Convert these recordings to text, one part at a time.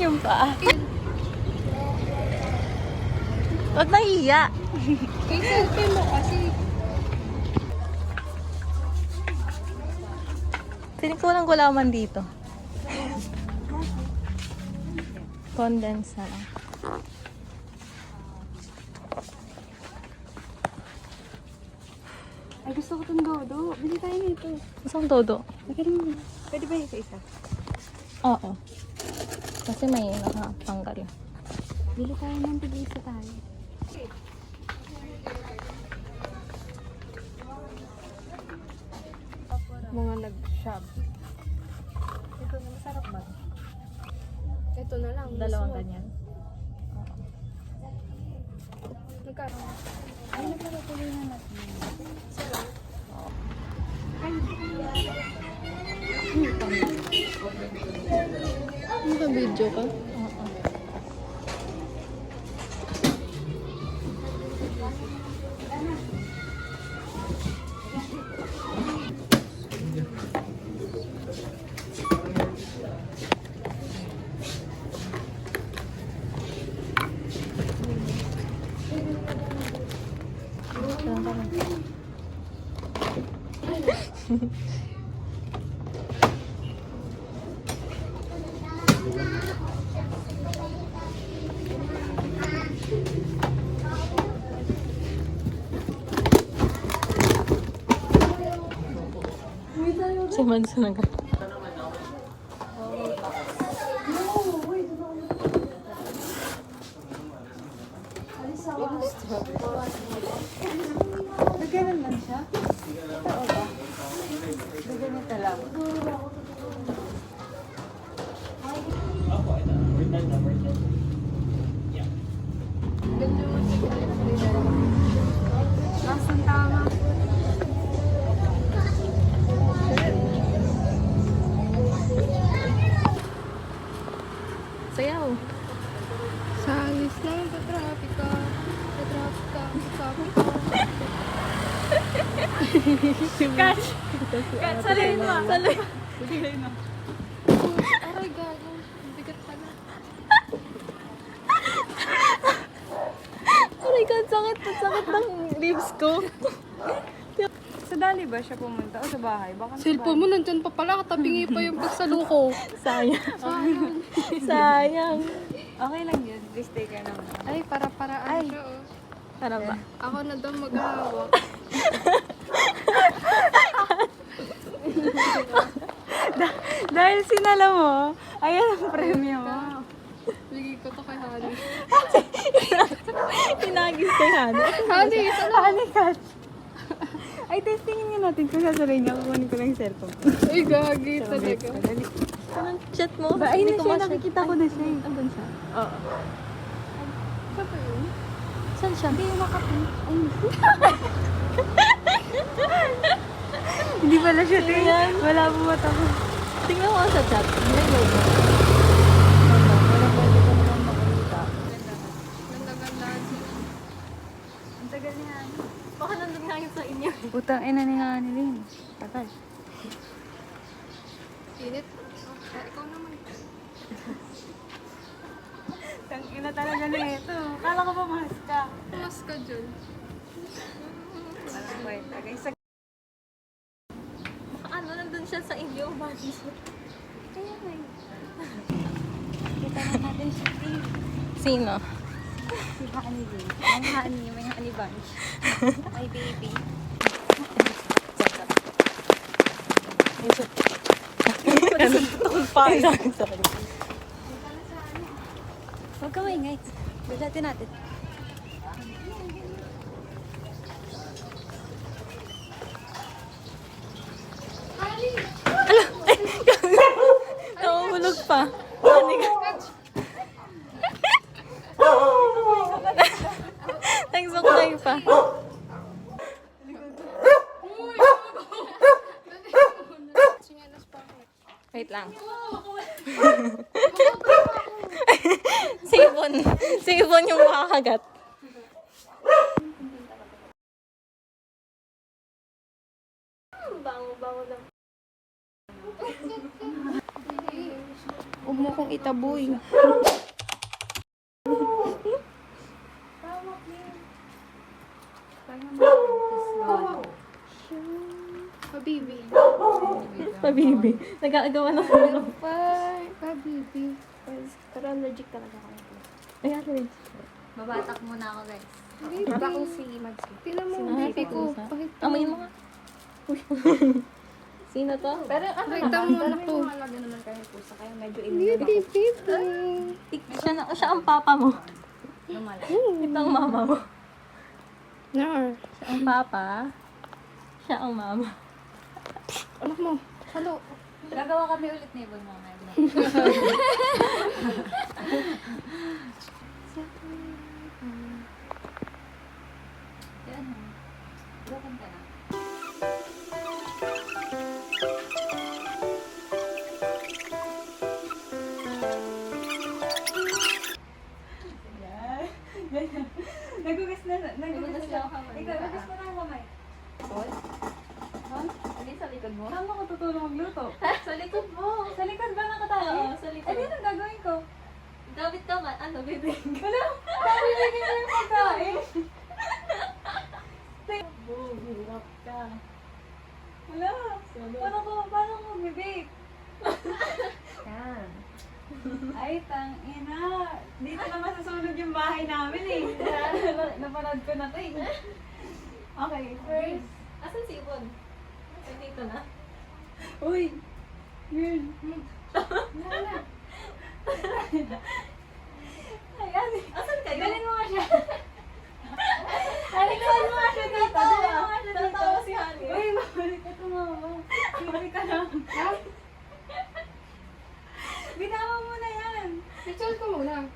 yung paa. Huwag nahiya. Kay selfie mo kasi. Piling ko walang gulaman dito. Condense na lang. Ay, gusto ko itong dodo. Bili tayo nito. Isang todo. Pwede ba isa-isa? Oo. Kasi may nakatanggal. Bili tayo ng tig-isa tayo. Mga nag-shop. Ito na masarap ba? Ito na lang. Dalawang mismo. ganyan. Magkano? Ay, nagpapatuloy na natin. Naka-video ka? Oo. Si Manso na gano'n. Nagkanan lang siya? Oo ba? Naganito lang. Nasaan tama? Sayaw. Sa alis lang sa trafika. Sa trafika. Sa trafika. Catch! Catch! Saluhin mo! Saluhin mo! Aray, gago. Bigat pala. Aray ka, sakit ng ribs ko. Sa Dali ba siya pumunta o sa bahay? Baka Cellphone mo, nandyan pa pala. Katabingi pa yung pagsaluko. Sayang. Sayang. Okay lang yun. Please take care naman. Ay, para-paraan siya, oh. Tara ba? Ako na daw maghahawak. Dahil sinala mo, ayan ang premyo mo. Bigay ko to kay Honey. Pinagis kay Hana. Honey, ito na. Honey, catch. Ay, testingin nga natin kung sasabihin niya. Kukunin ko lang yung cellphone. Ay, gagi talaga. Anong chat mo? Ba, ay Hindi na ko siya. ma-chat. Nakikita ko na siya. Andun siya? Oo. Siya ba yun? Saan siya? Hindi makapin. Ay, hindi pala siya. Tingnan. Wala po mata ko. Tingnan mo sa chat. May logo. Wala pwede ko naman makita. Ganda-gandaan sila. Ang tagal niya. Baka nandun nga yun sa inyo. Putang ina ni Honey Lynn. Tagal. Init. Ikaw naman. Tang ina talaga na ito. Kala ko pa mas ka. Pumas ka dyan. Walang kwenta. Guys, Ano, nandun siya sa inyo. Bakit? kaya nga yun. Kita na natin si Steve. Sino? Si Honey Lynn. May honey bunch. My baby. Tukol pa. Sorry. Huwag ka maingay. Balatin natin. Nakahulog pa. Nagsuklay pa. Sinyalas pa ako. Wait lang. Sipon. Sipon yung makakagat. Bango-bango lang. Huwag mo kong itaboy. Habibi. Pabibi. Nag-aagawa na sa ulo. Habibi. Pero allergic talaga ako nito. Ay, allergy. Babatak muna ako, guys. Baba ko si Magsi. Tingnan mo, Ah, baby ko. papusa. Bakit Amoy mo nga. Uy. Sino to? Pero ano Wait, naman, tama mo pero na may to. mga alaga naman kami pusa, kaya medyo Beauty, beauty. Siya ang papa mo. lumala. Ito ang mama mo. Nar. Siya ang papa. Siya ang mama. Anak mo. Halo. Gagawa kami ulit ni Ibon mamaya. Yan. Broken ka na. Nagugas na, Nagugas na ako kamay. Ikaw, nagugas mo na ang kamay. Hindi sa likod mo? Saan ako tutulong magluto? Sa likod mo. Sa likod ba nakatali? Oo, sa likod. Eh, dito gagawin ko. Gamit ka man. Ano, bibig? Wala, pabibigyan mo yung pagkain. Hirap ka. Wala, paano ko bibig? Yan. Ay, tang ina. Dito naman susunod yung bahay namin eh. Napanood ko na to eh. Okay, first. Asan si Ibon? Nandito na. Uy! Girl. Ay, ani. Asan kayo? Dalhin mo nga siya. Dalhin mo nga siya dito. Dalhin mo nga siya dito. Tatawa si Honey. Uy, mabalik ka tumawa. Sorry ka lang. Bitawa mo na yan. Picture ko muna.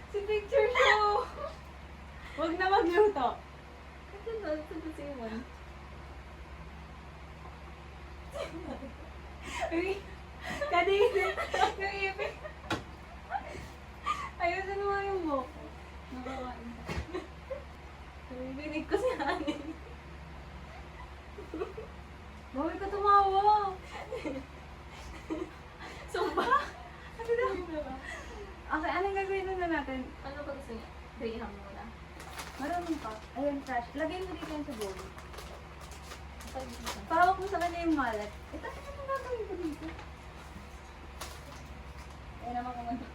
Si picture show. Huwag na magluto. Asan na? Asan si Ibon? Uy, kadiri. Yung ipin. Ayusin mo yung buhok. Nakakain ka. Binig ko si Honey. Bawal ka tumawa. Sumba. Ano daw? Okay, anong gagawin na natin? Ano ba gusto niya? Graham muna. Marunong pa. Ayun, trash. Lagay mo dito yung sa bowl. Asan dito? Pahawak mo sa kanya yung mallet. Ito, ano gagawin ko dito? Ayun naman kumanda.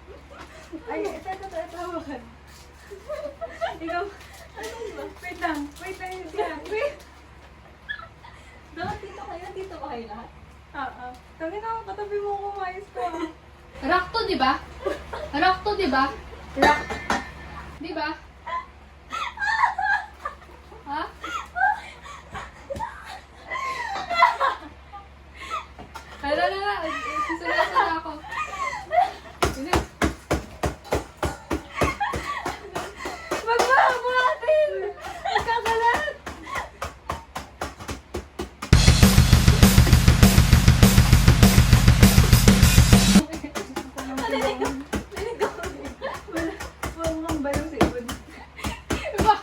Ay, ito, hawakan. Ikaw, ano ba? Wait lang, yung siya. Wait. Dapat dito kayo. Dito ba kayo lahat? Kami na, katabi mo ko, mais ko. Rock to, di ba? Rock to, di ba? Rock. Di ba? Ha? Hala na. Susunod na ako. Yun. Magbabatin! Magkakalat! Wala kang balong sa ibon. Ba?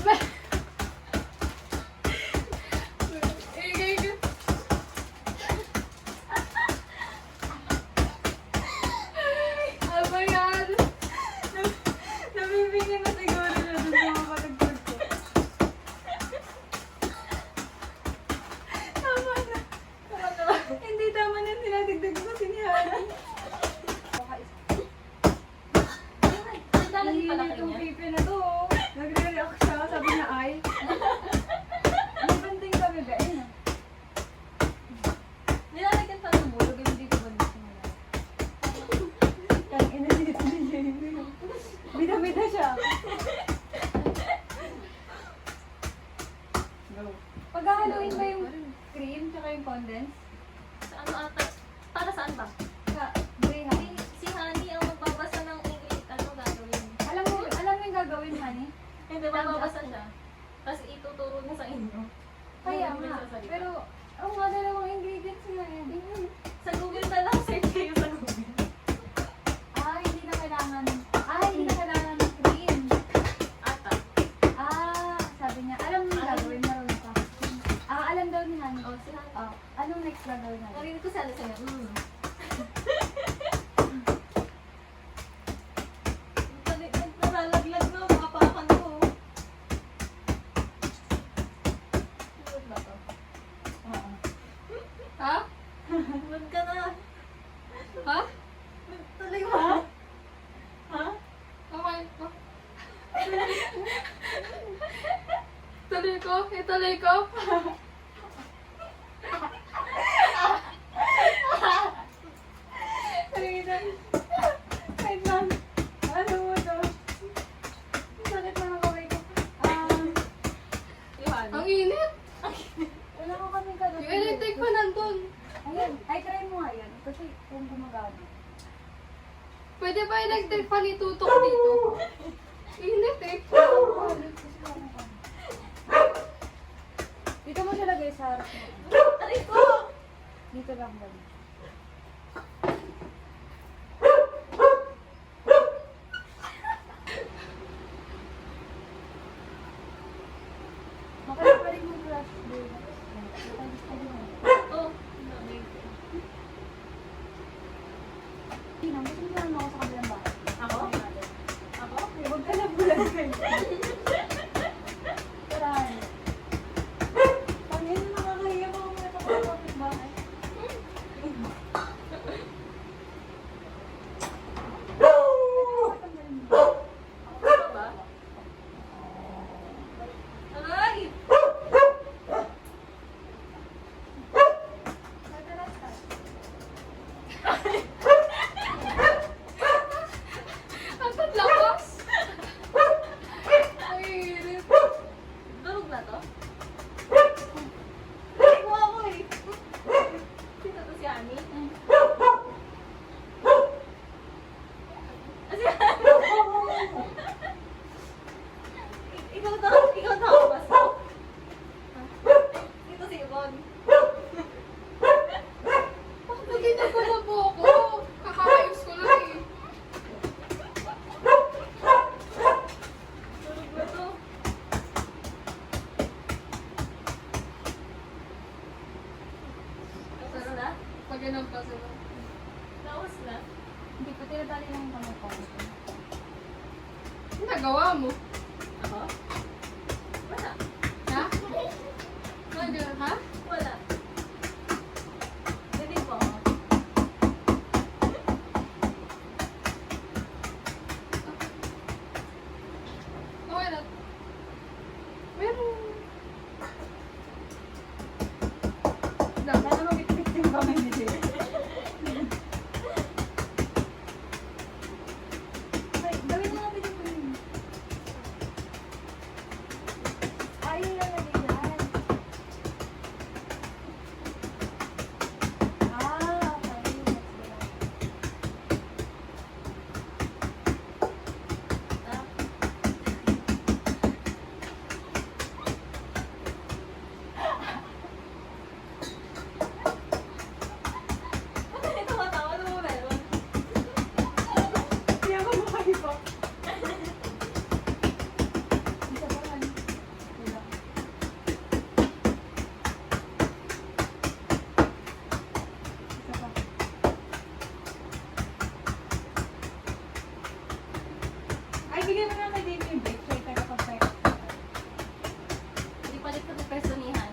Ba? Igay. Ano ba yan? Nabibigyan na siguro na doon sa mga patagpag ko. Tama na. Hindi tama na tinadagdag ko si Nihari. Dalan pala Nanginit kayo yung niya. pipi na to. Oh. Nagre-react siya. Sabi niya ay. May banting kami ba? Ayun na. Nilalagyan pa ng bulog. Hindi ko ba nila? Kang ina dito ni Jamie. Bida-bida siya. Go. Paghahaluin ba yung cream tsaka yung condense? Sa ano ata? Para saan ba? Sa Graham. Si Honey ang magbabasa ng ingredient. Ano gagawin? Alam mo yung gagawin, honey? Hindi, magbabasa siya. Tapos ituturo niya sa inyo. Kaya Hindi nga. sa salita. Pero, oo nga, dalawang ingredients nga yan. Sa Google na lang, search kayo sa Google. Hindi na kailangan ng cream. Ata. Sabi niya, alam mo yung gagawin, marunong ka. Alam daw ni honey. Oh, si Honey. Anong next gagawin natin? Narinig ko sana sa'yo. Ituloy ko. Ituloy ko. Wait lang. Ano mo to? Sakit na ng kamay ko. Iwan. Ang init. Wala ko kaming kalot. Yung electric pa nandun. Ayan. Ay, try mo nga yan. Kasi kung gumagana. Pwede ba electric fan itutok dito? Init eh. Dito mo siya lagay sa harap mo. Aray ko! Dito lang ba? Makaya pa rin mo brush. Oh, Tina, gusto mo naman ako sa kabilang bahay. ako? Ako? Okay, huwag ka na bulag kayo. Tarahan. Pangin na nakakahiya ko kung ito sa kapit bahay. Ako ba? Aray! Ang lakas. Ang init. Durog na to? Ay, ako eh. Sino to si Ani? Ikaw to? Ikaw to ako basta? Ito si Yvonne. Nakita ko na po ako. Kakayos ko lang eh. Durog na to. Tapos na? Pag ganun pa sila. Tapos na? Hindi ko tinatali lang yung kamay ko. Ano nagawa mo? Ako? Wala. Ha? Nag- ha? Wala. Pwede po ako. Okay na. Meron. Sana mabit-bit yung kamay ni Jay. Ay, gawin mo natin yung pwede. Ay, yun lang lagay dyan. Okay. Bakit ito matawa? Ano mo meron? Hindi ako makahipa. Isa pa lang. Wala. Isa pa. Ay, bigyan mo na kay Dave yung break. Siya yung tagapag-pera. Hindi palit ko sa personihan.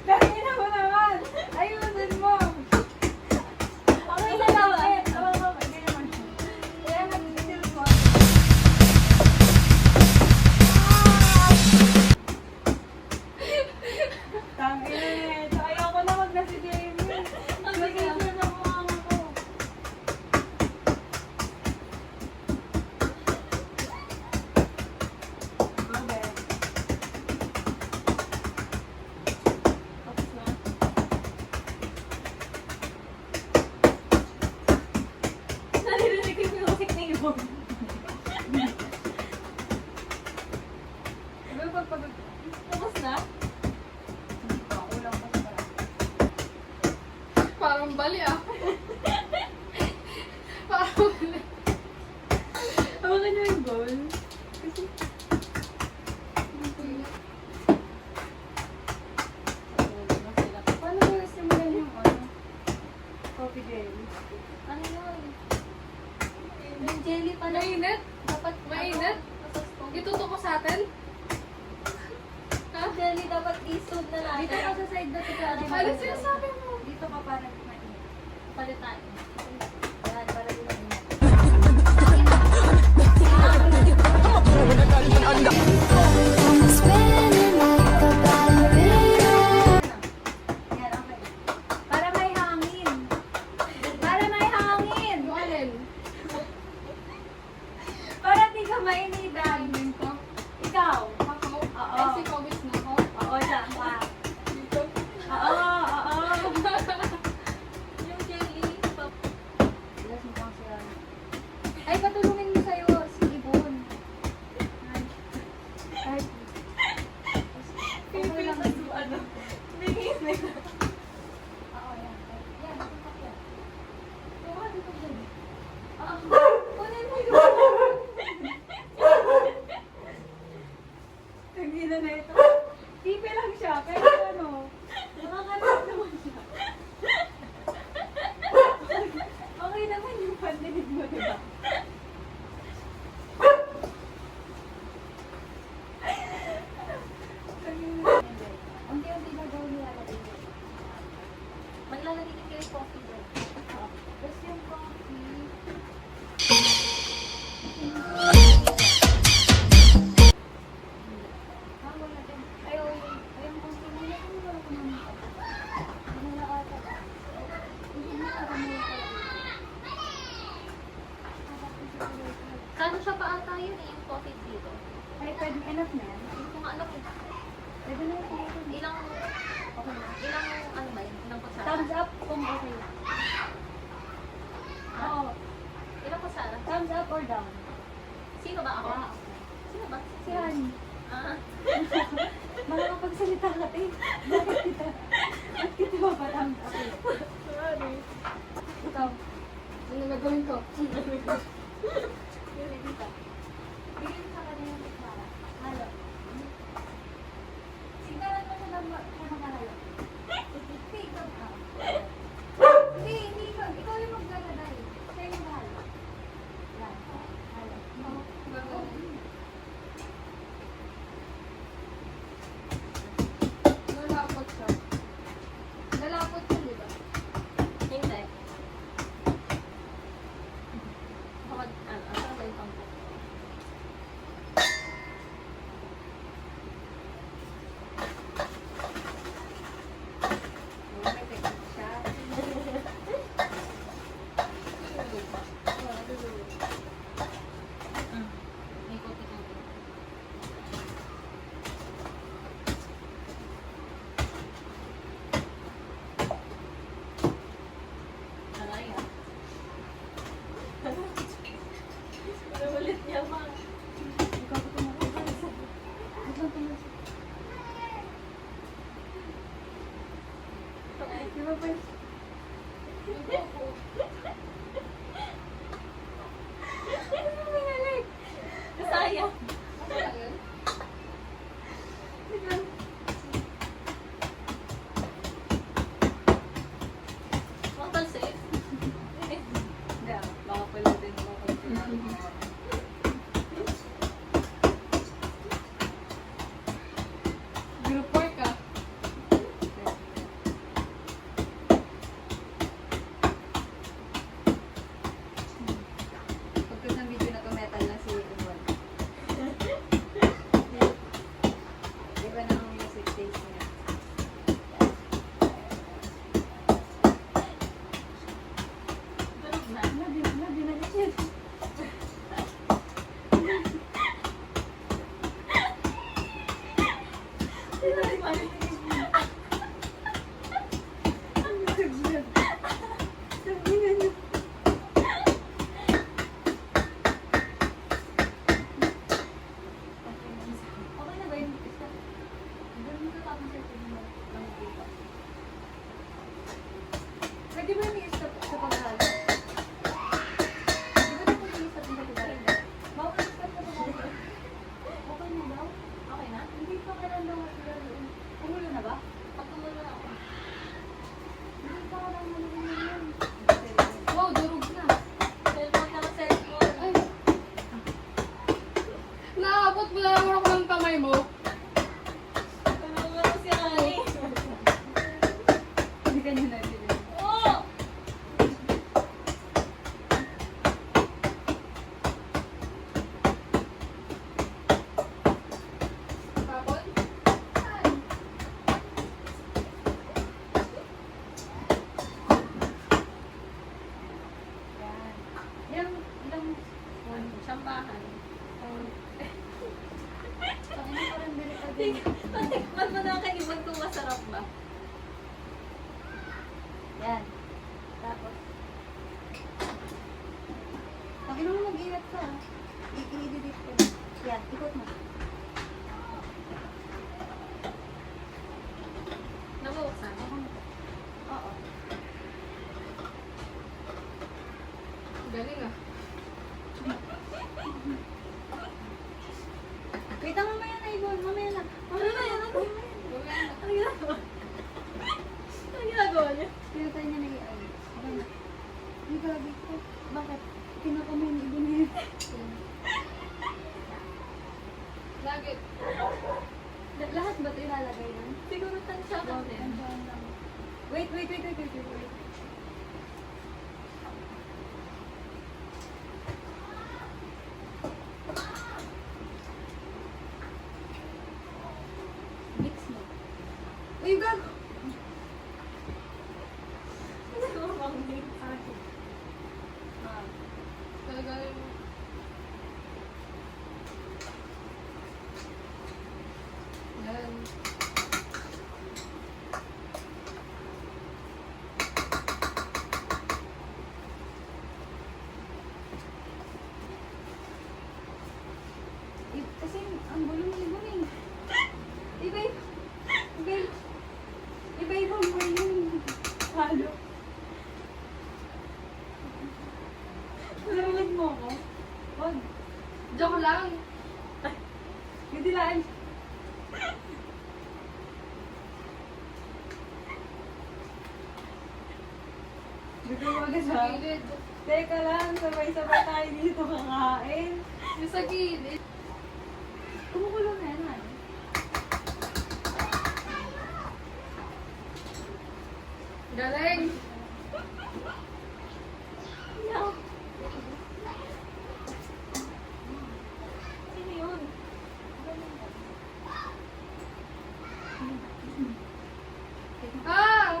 Dahil mo naman! Ayusin mo! Okay na lang ba? Oo, hindi naman siya. Kaya nag-isil mo. Tangin! Ayoko na wag na si Jamie. Nag-isil na mukha ko. Okay. Tapos na. Naririnig ko yung music ni Yvonne. Ano pag Tapos na? ulang pa sa parang. Parang bali ah. Parang bali. Hawakan niyo yung bowl. Kasi... Paano mo simulan yung ano? Coffee jelly? Ano yun? Yung jelly pala. Mainit? Dapat Mainit? Ano? Itutok ko sa atin? Ha? Yung jelly dapat isod na natin. Dito ka sa side na ito. Ano sinasabi mo? Dito ka para mainit. Palitan. Yan, para din mainit. Una lang siya. Ay, patulungin mo sa'yo si Ibon. Ay. Ay. Okay lang. Ano? Bigis na. Oo, yan. Yan, tutok yan. Tutok, tutok yan. Kunin mo yun. Tagina na ito. Tipe lang siya, pero ano, nakakalit naman siya. Okay naman yung pandinig mo, diba? Unti-unti na daw nilalagay ko. Maglalagay din kayo coffee doon. Tapos yung coffee. Ah, wala din. Ayaw, yung coffee mo. Wala ko wala ko naman. Hindi na ata. Hindi na ata mo Kano siya pa ata yun eh, yung coffee dito? Ay, pwede enough na yan. Kung ano, Pwede na yan. ilang, Okay na. ilang, ano ba yun? Ilang kutsara? Thumbs up kung okay lang. Oo. Ilang kutsara? Thumbs up or down? Sino ba ako? Ah, Sino ba? si Honey. Ah, Makakapagsalita ka eh. Bakit kita ba pa thumbs up eh? Sorry. Ikaw. ano gagawin ko? Yuri, dito. Bigyan mo sa kanya yung tikmara. Halo. Signalan mo siya ng mahalo. Hindi, ikaw ka. Hindi ikaw. Ikaw yung magdadaday. Siya yung mahalo. Yan. Halo. Lalapot siya. Lalapot siya, di ba? Hindi. Kapag, ano ba yung pangko? May technique siya. May kopi-kopi. Aray ah. Ulit niya pa. Ikaw ko tumakas. Ikaw tumakas. Di ba pa Sayang. Matalsik. Hindi ah, baka pala din mo ako. Group work ah. Pagkas ng video na to, metal na si Ibon. Iba na ang music taste niya. Tulog na. Dinalit yun. Dinalit pa rin. Sabihin niyo. Okay na ba yung isa? Doon mo ka tapos sa tingin mo. Pwede ba yung isa sa paghalo? Di ba na kung isa din sa tingin? Bawal sa tingin. Okay na daw? Okay na? Hindi pa kailan daw sila doon. Kumulo na ba? Pag tumulo na ako. Hindi pa kailan malagay yun. Wow, durog na. Cellphone ka na cellphone. Ay. Naabot mo lang ako ng kamay mo. Tulog na si Ani. Hindi ka niya nabili. Oo! Tapon? Yan. Ilang Sambahan. Pangin parang ganito din. Tikman mo na kay Ibon kung masarap ba. Yan. Tapos. Yan, ikot mo. Nabuksan. Oo. Galing ah. Wait, mamaya na, Ibon. Mamaya na. Mamaya na. Ano ginagawa? Ano ginagawa niya? Pinatay niya na i-ay. Okay na. Ay, gabi ko. Bakit? Kinakamay ni Ibon niya. Lagi. Lahat ba ito ilalagay nun? Siguro tansya ka din. Wait. Mix mo. Uy, gago! Talaga. Yan. Kasi ang gulo ni Ibon eh. Iba-ibang mo yung halo. Narinig mo ako? Wag. Joke lang. Hindi lang. Bigay mo agad Sa ha? gilid. Teka lang, sabay-sabay tayo dito kakain. Yung sa gilid. Kumukulo na yan, ano? Galing. No. Sino yun? Ah!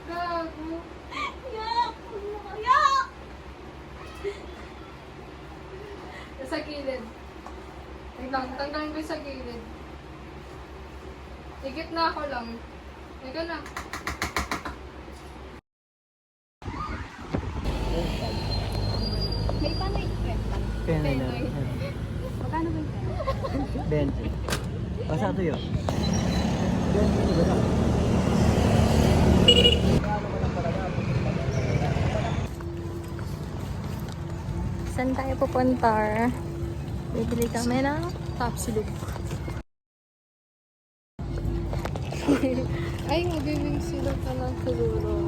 Gago. Yak! Yak! Sa gilid. Tanggalin ko yung sa gilid. Higit na ako lang. Ika na. May paano yung kwenta? Penoy na. Magkano ba yung pera? 20. Basa ito yun. 20 ba na? Saan tayo pupunta? Bibili kami ng tapsilog. Ay, magiging sila ka lang siguro.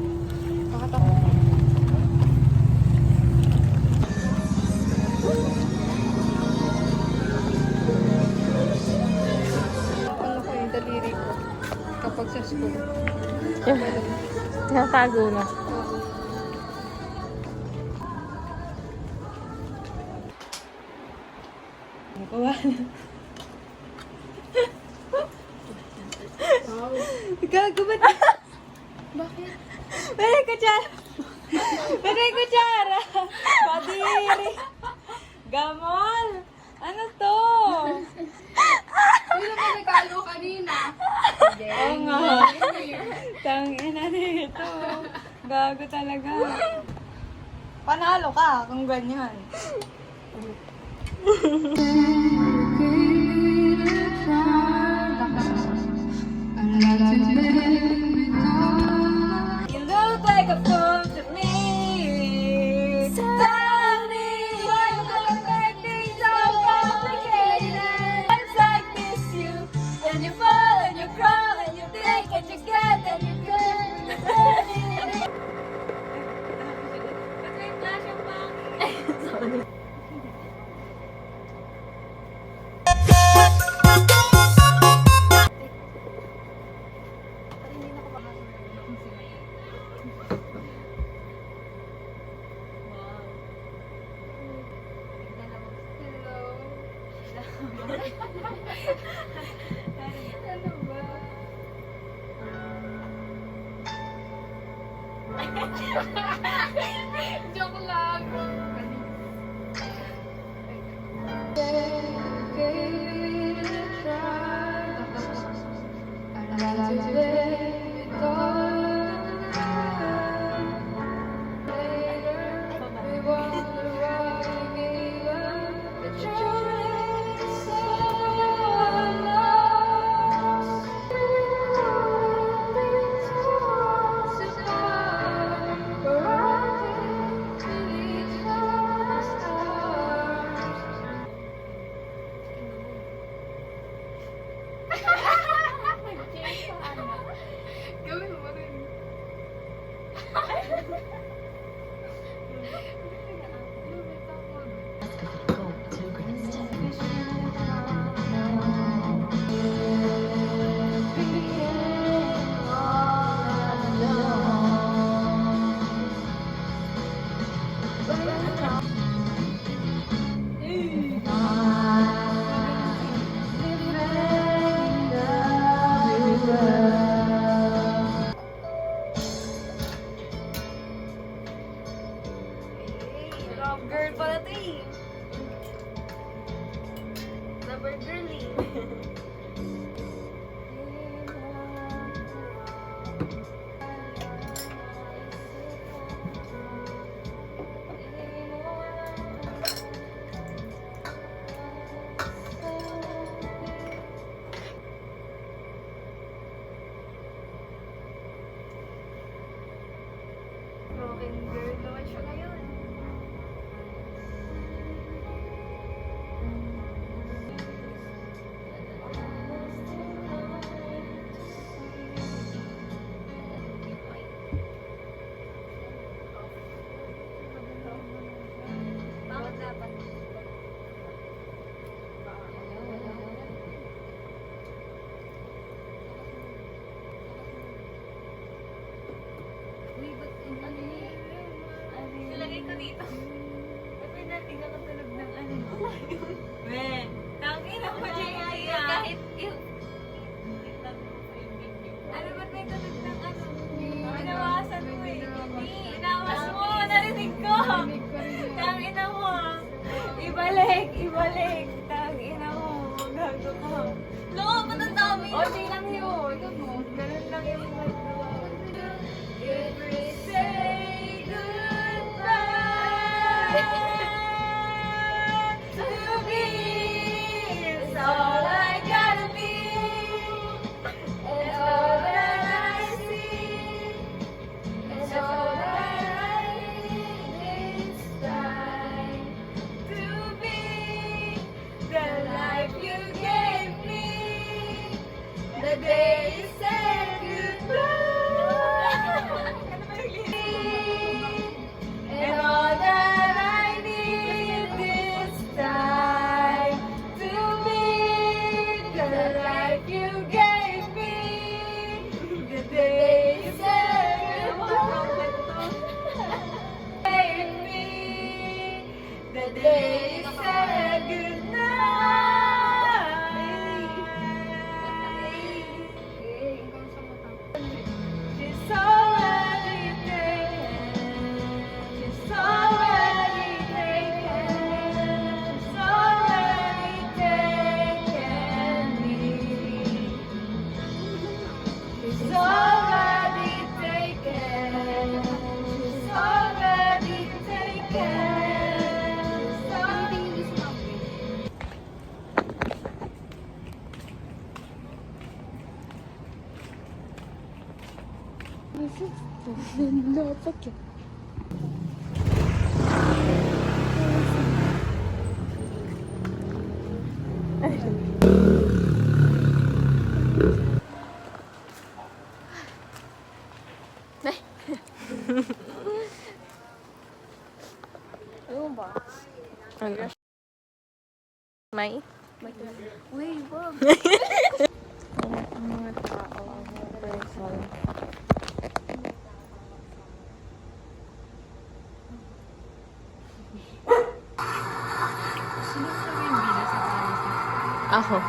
Makatapos. Ano ko yung daliri ko kapag sa school. Natago na. Nakuha na. Wow. Gago ba? Bakit? May kutsara. May kutsara. Padiri. Gamol. Ano to? Sino ba nagkalo kanina? Oo nga. Tangin na nito. Gago talaga. Panalo ka kung ganyan. You look like a fool to me. Tell me why you gonna make things so complicated. It's like this you, and you fall and you crawl and you think and you get and you get. Ba't may flash ang pangit? Ano ba? Joke lang. Love girl pala to eh. Lover girly. Broken girl naman siya ngayon. Bakit dapat? Uy, ba't ano yun? Nilagay ko dito. Ba't may nating nakatulog ng ano? Men, tangin ako JI ah. Kahit yung... Ano ba't may tulog ng ano? Inawasan mo eh. Inawas mo, narinig ko. Tangin mo. Ibalik, ibalik. Tangin mo, gago ko. Loko, ba't ang dami? O, di lang yun. Ganun lang yung magawa. If we say goodbye to be, it's all I gotta be, and all that I see, and all that I need is time to be the life you gave me, the day you said goodbye. And all that I need is time to be the life you gave me. The day you said goodbye. Gave me. The day you said goodnight. She's already taken. She's already taken. She's already taken me. She's already taken. She's already taken. She's already Dapat yun. Ano ba? Ano? May? Uy, wag. Ang mga tao, ang mga person. Ako.